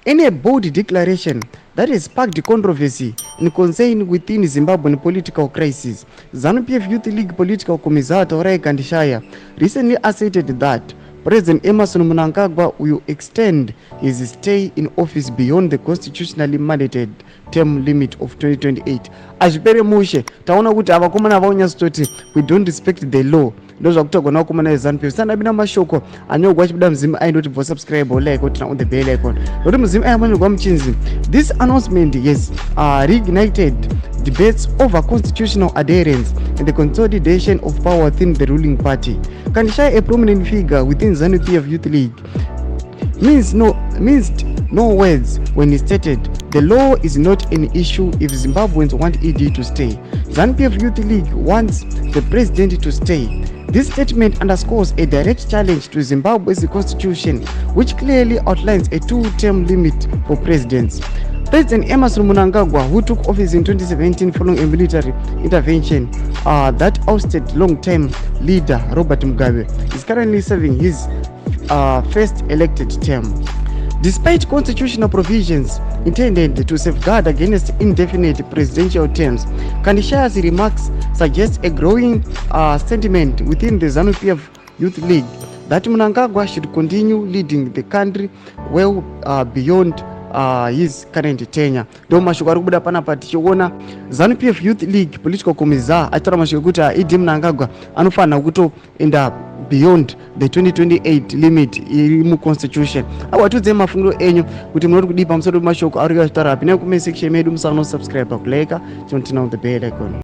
In a bold declaration that has sparked controversy and concern within Zimbabwean political crisis, ZANU-PF Youth League political commissar Taurai Kandishaya recently asserted that President Emmerson Mnangagwa will extend his stay in office beyond the constitutionally mandated term limit of 2028. Azvipere mushe taona kuti avakomana vaonyasitoti we don't respect the law. Ndo zvakutogwa nakomana veZANU-PF sana bina mashoko anyogwa achibida muzimu aindoti vo subscribe like kuti on the bell icon. Noti muzimu ayamanyogwa muchinzi. This announcement has reignited debates over constitutional adherence and the consolidation of power within the ruling party. Kandishaya, a prominent figure within ZANU-PF Youth League, minced no words when he stated the law is not an issue if Zimbabweans want ED to stay. ZANU-PF Youth League wants the president to stay. This statement underscores a direct challenge to Zimbabwe's constitution, which clearly outlines a two-term limit for presidents. President Emmerson Mnangagwa, who took office in 2017 following a military intervention that ousted long-term leader Robert Mugabe, is currently serving his first elected term. Despite constitutional provisions intended to safeguard against indefinite presidential terms, Kandishaya's remarks suggest a growing sentiment within the ZANU-PF Youth League that Mnangagwa should continue leading the country well beyond his current tenure. Ndo mashoko ari kubuda panapa tichiona ZANU-PF Youth League political commissar achitaura mashoko kuti idi Mnangagwa anofanira kutoenda beyond the 2028 limit iri muconstitution. Awatudze mafungiro enyu kuti munoti kudii pamusoro pemashoko ari kutaura apa. Pinai comment section medu, musano subscribe, kuleka, chontina on the bell icon.